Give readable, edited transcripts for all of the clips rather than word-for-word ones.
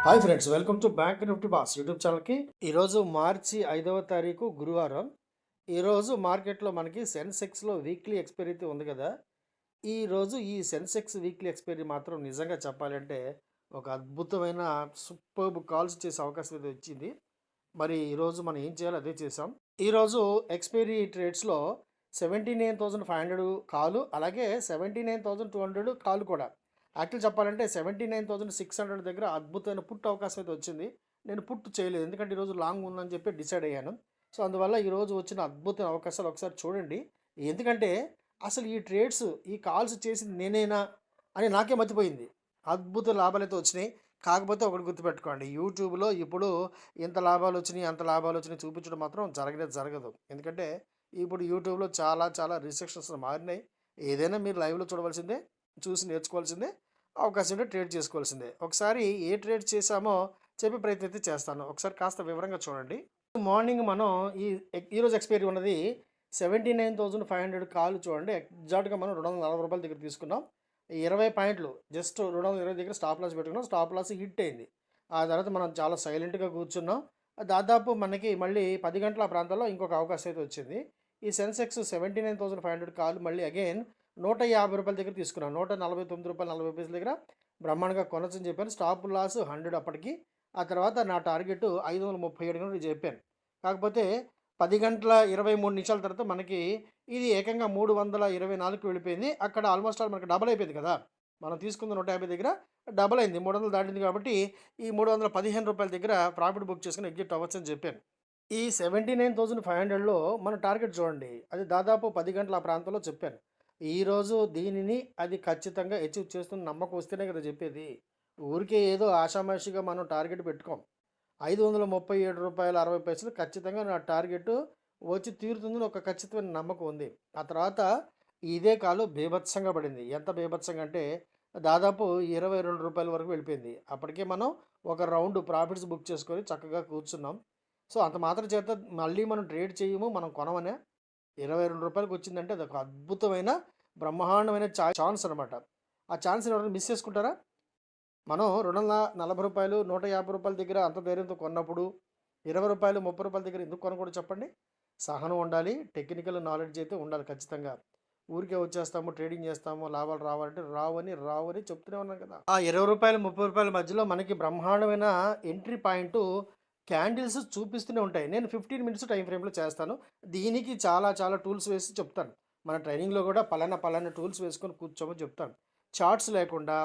Hi friends, welcome to bank Nifty boss YouTube ఛానల్కి. ఈరోజు మార్చి 5వ తారీఖు గురువారం. ఈరోజు మార్కెట్లో మనకి సెన్సెక్స్లో వీక్లీ ఎక్స్పైరీ ఉంది కదా. ఈరోజు ఈ సెన్సెక్స్ వీక్లీ ఎక్స్పైరీ మాత్రం నిజంగా చెప్పాలంటే ఒక అద్భుతమైన సూపర్బ్ కాల్స్ చేసే అవకాశం అయితే వచ్చింది. మరి ఈరోజు మనం ఏం చేయాలో అదే చేసాం. ఈరోజు ఎక్స్పైరీ ట్రేడ్స్లో 79,500 కాలు, అలాగే 79,200 కాలు కూడా. యాక్చువల్ చెప్పాలంటే 79,600 దగ్గర అద్భుతమైన పుట్ అవకాశం అయితే వచ్చింది. నేను పుట్ చేయలేదు, ఎందుకంటే ఈరోజు లాంగ్ ఉందని చెప్పి డిసైడ్ అయ్యాను. సో అందువల్ల ఈరోజు వచ్చిన అద్భుతమైన అవకాశాలు ఒకసారి చూడండి. ఎందుకంటే అసలు ఈ ట్రేడ్స్, ఈ కాల్స్ చేసింది నేనేనా అని నాకే మర్చిపోయింది. అద్భుత లాభాలు అయితే వచ్చినాయి. కాకపోతే ఒకటి గుర్తుపెట్టుకోండి, యూట్యూబ్లో ఇప్పుడు ఇంత లాభాలు వచ్చినాయి, అంత లాభాలు వచ్చినాయి చూపించడం మాత్రం జరగదు. ఎందుకంటే ఇప్పుడు యూట్యూబ్లో చాలా చాలా రిస్ట్రిక్షన్స్ మారినాయి. ఏదైనా మీరు లైవ్లో చూడవలసిందే, చూసి నేర్చుకోవాల్సిందే, అవకాశం ఉంటే ట్రేడ్ చేసుకోవాల్సిందే. ఒకసారి ఏ ట్రేడ్ చేశామో చెప్పే ప్రయత్నం అయితే చేస్తాను. ఒకసారి కాస్త వివరంగా చూడండి. మార్నింగ్ మనం ఈ ఈరోజు ఎక్స్పైరీ ఉన్నది 79,500 కాల్ చూడండి. ఎగ్జాక్ట్గా మనం రూ. 240 దగ్గర తీసుకున్నాం. 20 పాయింట్లు జస్ట్ 220 దగ్గర స్టాప్ లాస్ పెట్టుకున్నాం. స్టాప్ లాస్ హిట్ అయింది. ఆ తర్వాత మనం చాలా సైలెంట్గా కూర్చున్నాం. దాదాపు మనకి మళ్ళీ 10 గంటల ఆ ప్రాంతాల్లో ఇంకొక అవకాశం అయితే వచ్చింది. ఈ సెన్సెక్స్ 79,500 కాల్ మళ్ళీ అగైన్ రూ. 150 దగ్గర తీసుకున్నాను. రూ. 149.40 దగ్గర బ్రహ్మాండంగా కొనొచ్చని చెప్పాను. స్టాప్ లాస్ 100 అప్పటికి. ఆ తర్వాత నా టార్గెట్ 537 కూడా చెప్పాను. కాకపోతే 10 గంటల 23 నిమిషాల తర్వాత మనకి ఇది ఏకంగా 324కి వెళ్ళిపోయింది. అక్కడ ఆల్మోస్ట్ ఆల్ మనకి డబల్ అయిపోయింది కదా. మనం తీసుకున్న 150 దగ్గర డబల్ అయింది. 300 దాటింది కాబట్టి ఈ రూ. 315 దగ్గర ప్రాఫిట్ బుక్ చేసుకుని ఎగ్జిట్ అవ్వచ్చని చెప్పాను. ఈ 79,500లో మన టార్గెట్ చూడండి. అది దాదాపు 10 గంటల ఆ ప్రాంతంలో చెప్పాను. ఈరోజు దీనిని అది ఖచ్చితంగా అచీవ్ చేస్తున్న నమ్మకం వస్తేనే కదా చెప్పేది. ఊరికే ఏదో ఆషామాషిగా మనం టార్గెట్ పెట్టుకోం. రూ. 537.60 ఖచ్చితంగా నా టార్గెట్ వచ్చి తీరుతుందని ఒక ఖచ్చితమైన నమ్మకం ఉంది. ఆ తర్వాత ఇదే కాలు బీభత్సంగా పడింది. ఎంత బీభత్సంగా అంటే దాదాపు రూ. 22 వరకు వెళ్ళిపోయింది. అప్పటికే మనం ఒక రౌండ్ ప్రాఫిట్స్ బుక్ చేసుకొని చక్కగా కూర్చున్నాం. సో అంత మాత్రం చేత మళ్ళీ మనం ట్రేడ్ చేయము, మనం కొనమనే. రూ. 22 వచ్చిందంటే అదొక అద్భుతమైన బ్రహ్మాండమైన ఛాన్స్ అనమాట. ఆ ఛాన్స్‌ని ఎవరైనా మిస్ చేసుకుంటారా? మనం రూ. 240, రూ. 150 దగ్గర అంత ధైర్యంతో కొన్నప్పుడు రూ. 20, రూ. 30 దగ్గర ఎందుకు కొనకూడదు చెప్పండి? సహనం ఉండాలి, టెక్నికల్ నాలెడ్జ్ అయితే ఉండాలి ఖచ్చితంగా. ఊరికే వచ్చేస్తాము, ట్రేడింగ్ చేస్తాము, లాభాలు రావాలంటే రావని చెప్తూనే ఉన్నాను కదా. ఆ రూ. 20, రూ. 30 మధ్యలో మనకి బ్రహ్మాండమైన ఎంట్రీ పాయింటు క్యాండిల్స్ చూపిస్తూనే ఉంటాయి. నేను 15 మినిట్స్ టైమ్ ఫ్రేమ్‌లో చేస్తాను. దీనికి చాలా చాలా టూల్స్ వేసి చెప్తాను. మన ట్రైనింగ్‌లో కూడా పలానా టూల్స్ వేసుకొని కూర్చోమని చెప్తాను. చార్ట్స్ లేకుండా,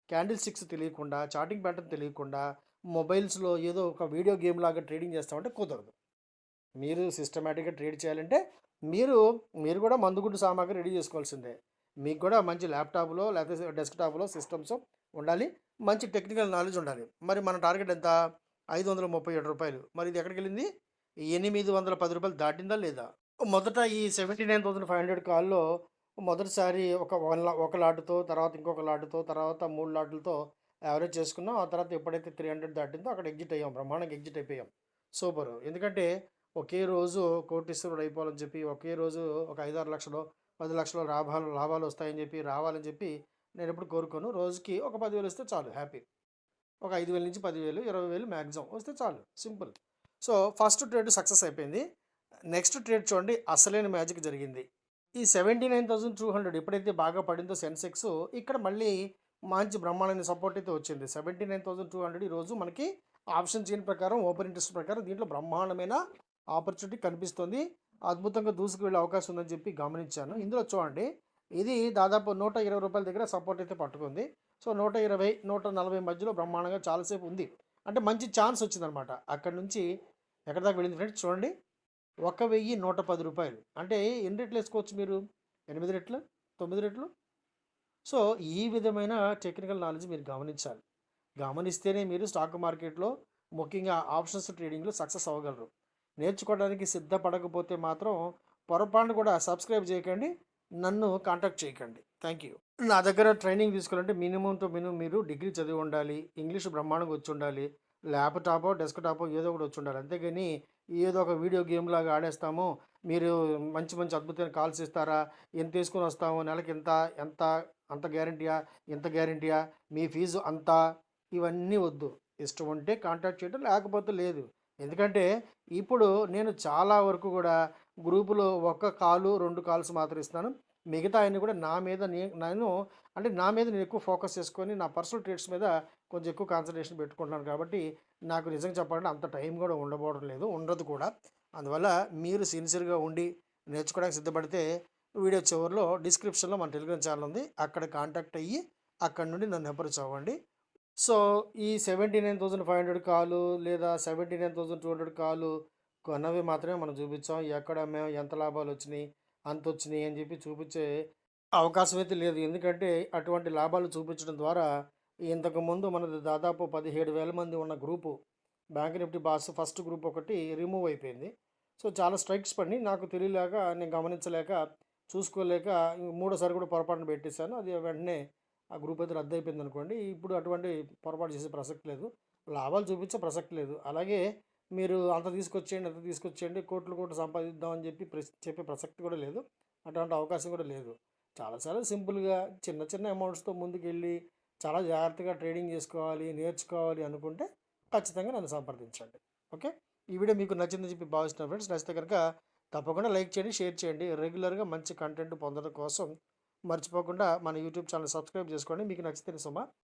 క్యాండిల్ స్టిక్స్ తెలియకుండా, చార్టింగ్ ప్యాటర్న్ తెలియకుండా, మొబైల్స్‌లో ఏదో ఒక వీడియో గేమ్ లాగా ట్రేడింగ్ చేస్తామంటే కుదరదు. మీరు సిస్టమాటిక్‌గా ట్రేడ్ చేయాలంటే మీరు మీరు కూడా మందుగుండు సామాగ్రి రెడీ చేసుకోవాల్సిందే. మీకు కూడా మంచి ల్యాప్‌టాప్‌లో లేకపోతే డెస్క్‌టాప్‌లో సిస్టమ్స్ ఉండాలి. మంచి టెక్నికల్ నాలెడ్జ్ ఉండాలి. మరి మన టార్గెట్ ఎంత? రూ. 537. మరి ఇది ఎక్కడికెళ్ళింది? రూ. 810 దాటిందా లేదా? మొదట ఈ 79,500 కాల్‌లో మొదటిసారి ఒక లాటుతో, తర్వాత ఇంకొక లాటుతో, తర్వాత 3 లాటులతో యావరేజ్ చేసుకున్నాం. ఆ తర్వాత ఎప్పుడైతే 300 దాటిందో అక్కడ ఎగ్జిట్ అయ్యాం. బ్రహ్మాండంగా ఎగ్జిట్ అయిపోయాం. సూపరు. ఎందుకంటే ఒకే రోజు కోటీశ్వరుడు అయిపోవాలని చెప్పి, ఒకే రోజు ఒక 5, 6 లక్షలో, 10 లక్షల లాభాలు వస్తాయని చెప్పి, రావాలని చెప్పి నేనెప్పుడు కోరుకోను. రోజుకి ఒక 10,000 వస్తే చాలు హ్యాపీ. ఒక 5,000 నుంచి 10,000, 20,000 మ్యాక్సిమం వస్తే చాలు. Simple. So first trade success అయిపోయింది. నెక్స్ట్ ట్రేడ్ చూడండి, అసలైన మ్యాజిక్ జరిగింది. ఈ 79,200 ఎప్పుడైతే బాగా పడిందో సెన్సెక్స్, ఇక్కడ మళ్ళీ మంచి బ్రహ్మాండమైన సపోర్ట్ అయితే వచ్చింది. 79,200 ఈరోజు మనకి ఆప్షన్ చైన్ ప్రకారం, ఓపెన్ ఇంట్రెస్ట్ ప్రకారం దీంట్లో బ్రహ్మాండమైన ఆపర్చునిటీ కనిపిస్తుంది. అద్భుతంగా దూసుకు వెళ్ళే అవకాశం ఉందని చెప్పి గమనించాను. ఇందులో చూడండి, ఇది దాదాపు రూ. 120 దగ్గర సపోర్ట్ అయితే పట్టుకుంది. సో 120, 140 మధ్యలో బ్రహ్మాండంగా చాలాసేపు ఉంది. అంటే మంచి ఛాన్స్ వచ్చిందనమాట. అక్కడి నుంచి ఎక్కడి దాకా వెళ్ళింది ఫ్రెండ్స్ చూడండి. రూ. 1,110. అంటే ఎన్ని రెట్లు వేసుకోవచ్చు మీరు? 8 రెట్లు, 9 రెట్లు. సో ఈ విధమైన టెక్నికల్ నాలెడ్జ్ మీరు గమనించాలి. గమనిస్తేనే మీరు స్టాక్ మార్కెట్లో, ముఖ్యంగా ఆప్షన్స్ ట్రేడింగ్లో సక్సెస్ అవ్వగలరు. నేర్చుకోవడానికి సిద్ధపడకపోతే మాత్రం పొరపాటున కూడా సబ్స్క్రైబ్ చేయకండి, నన్ను కాంటాక్ట్ చేయకండి. Thank you. నా దగ్గర ట్రైనింగ్ తీసుకోవాలంటే మినిమం టు మినిమం మీరు డిగ్రీ చదివి ఉండాలి, ఇంగ్లీష్ బ్రహ్మాండంగా వచ్చి ఉండాలి, ల్యాప్‌టాపో, డెస్క్‌టాపో ఏదో ఒకటి వచ్చి ఉండాలి. అంతేగాని ఏదో ఒక వీడియో గేమ్ లాగా ఆడేస్తాము, మీరు మంచి మంచి అద్భుతమైన కాల్స్ ఇస్తారా, ఎంత తీసుకొని వస్తాము, నెలకి ఇంత, ఎంత, అంత గ్యారంటీయా, ఇంత గ్యారంటీయా, మీ ఫీజు అంత, ఇవన్నీ వద్దు. ఇష్టం ఉంటే కాంటాక్ట్ చేయడం, లేకపోతే లేదు. ఎందుకంటే ఇప్పుడు నేను చాలా వరకు కూడా గ్రూపులో ఒక్క కాలు, 2 కాల్స్ మాత్రం ఇస్తున్నాను. మిగతా అయన్నీ కూడా నా మీద నేను అంటే నా మీద నేను ఎక్కువ ఫోకస్ చేసుకొని నా పర్సనల్ ట్రేడ్స్ మీద కొంచెం ఎక్కువ కాన్సంట్రేషన్ పెట్టుకుంటున్నాను కాబట్టి నాకు నిజంగా చెప్పాలంటే అంత టైం కూడా ఉండబోవడం లేదు. ఉండదు కూడా. అందువల్ల మీరు సిన్సియర్‌గా ఉండి నేర్చుకోవడానికి సిద్ధపడితే వీడియో చివరిలో డిస్క్రిప్షన్‌లో మన టెలిగ్రామ్ ఛానల్ ఉంది. అక్కడ కాంటాక్ట్ అయ్యి అక్కడి నుండి నన్ను అప్రోచ్ అవ్వండి. సో, ఈ 79,500 కాలు లేదా 79,200 కాలు కొన్నవి మాత్రమే మనం చూపించాం. ఎక్కడ మేము ఎంత లాభాలొచ్చినియి, అంతొచ్చినియి అని చెప్పి చూపించే అవకాశం అయితే లేదు. ఎందుకంటే అటువంటి లాభాలు చూపించడం ద్వారా ఇంతకుముందు మనది దాదాపు 17,000 మంది ఉన్న group bank Nifty boss first group ఒకటి రిమూవ్ అయిపోయింది. సో, చాలా స్ట్రైక్స్ పడినియి. నాకు తెలియలేక నేను గమనించలేక, చూసుకోలేక మూడోసారి కూడా పొరపాటున పెట్టేసాను. అది వెంటనే ఆ గ్రూప్ అయితే రద్దయిపోయిందనుకోండి. ఇప్పుడు అటువంటి పొరపాటు చేసే ప్రసక్తి లేదు. లాభాలు చూపించే ప్రసక్తి లేదు. అలాగే మీరు అంత తీసుకొచ్చేయండి, అంత తీసుకొచ్చేయండి, కోట్లు కోట్లు సంపాదిద్దాం అని చెప్పి చెప్పే ప్రసక్తి కూడా లేదు. అటువంటి అవకాశం కూడా లేదు. చాలా చాలా సింపుల్‌గా చిన్న చిన్న అమౌంట్స్‌తో ముందుకెళ్ళి చాలా జాగ్రత్తగా ట్రేడింగ్ చేసుకోవాలి, నేర్చుకోవాలి అనుకుంటే ఖచ్చితంగా నన్ను సంప్రదించండి. ఓకే. ఈ వీడియో మీకు నచ్చిందని చెప్పి భావిస్తున్నాను ఫ్రెండ్స్. నచ్చితే కనుక తప్పకుండా లైక్ చేయండి, షేర్ చేయండి. రెగ్యులర్‌గా మంచి కంటెంట్ పొందడం కోసం మర్చిపోకుండా మన యూట్యూబ్ ఛానల్ సబ్స్క్రైబ్ చేసుకోండి. మీకు నచ్చితే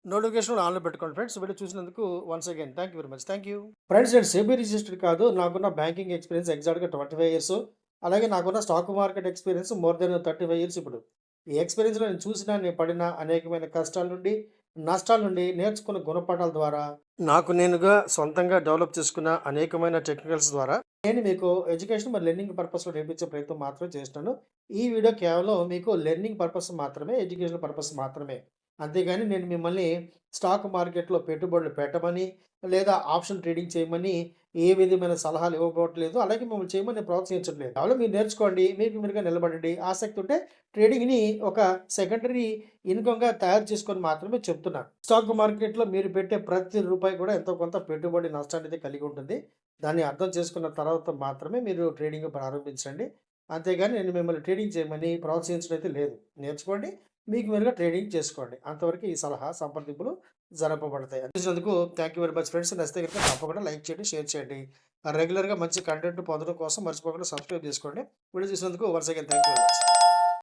నోటిఫికేషన్ ఆన్‌లో పెట్టుకోండి ఫ్రెండ్స్. వీడియో చూసినందుకు once again thank you very much. Thank you. Friends నేను సెబీ రిజిస్టర్డ్ కాదు. నాకున్న బ్యాంకింగ్ ఎక్స్‌పీరియన్స్ ఎగ్జాక్ట్‌గా 25 ఇయర్స్. అలాగే నాకున్న stock market experience more than 35 years ఇప్పుడు. ఈ ఎక్స్‌పీరియన్స్‌లో నేను చూసిన, నేను పడిన అనేకమైన కష్టాల నుండి, నష్టాల నుండి నేర్చుకున్న గుణపాఠాల ద్వారా నాకు నేనుగా సొంతంగా డెవలప్ చేసుకున్న అనేకమైన టెక్నికల్స్ ద్వారా నేను మీకు ఎడ్యుకేషన్ మరి లెర్నింగ్ పర్పస్‌లో నేర్పించే ప్రయత్నం మాత్రమే చేస్తున్నాను. ఈ వీడియో కేవలం మీకు లెర్నింగ్ పర్పస్ మాత్రమే, ఎడ్యుకేషన్ పర్పస్ మాత్రమే. అంతేగాని నేను మిమ్మల్ని స్టాక్ మార్కెట్‌లో పెట్టుబడులు పెట్టమని, లేదా ఆప్షన్ ట్రేడింగ్ చేయమని ఏ విధమైన సలహాలు ఇవ్వబోట్లేదు. అలాగే మిమ్మల్ని చేయమని నేను ప్రోత్సహించట్లేదు. కేవలం మీరు నేర్చుకోండి, మీకు మీరుగా నిలబడండి. ఆసక్తి ఉంటే ట్రేడింగ్‌ని ఒక సెకండరీ ఇన్‌కమ్‌గా తయారు చేసుకొని మాత్రమే చెప్తున్నాను. స్టాక్ మార్కెట్‌లో మీరు పెట్టే ప్రతి రూపాయి కూడా ఎంతో కొంత పెట్టుబడి నష్టాన్నయితే కలిగి ఉంటుంది. దాన్ని అర్థం చేసుకున్న తర్వాత మాత్రమే మీరు ట్రేడింగ్ ప్రారంభించండి. అంతేగాని నేను మిమ్మల్ని ట్రేడింగ్ చేయమని ప్రోత్సహించడం అయితే లేదు. నేర్చుకోండి. మీకు మీరుగా ట్రేడింగ్ చేసుకోండి. అంతవరకు ఈ సలహా సంప్రదింపులు జరపబడతాయి. చూసినందుకు thank you very much friends. నచ్చితే గనుక తప్పకుండా లైక్ చేయండి, షేర్ చేయండి. రెగ్యులర్‌గా మంచి కంటెంట్ పొందడం కోసం మర్చిపోకుండా సబ్స్క్రైబ్ చేసుకోండి. వీడియో చూసినందుకు once again thank you very much.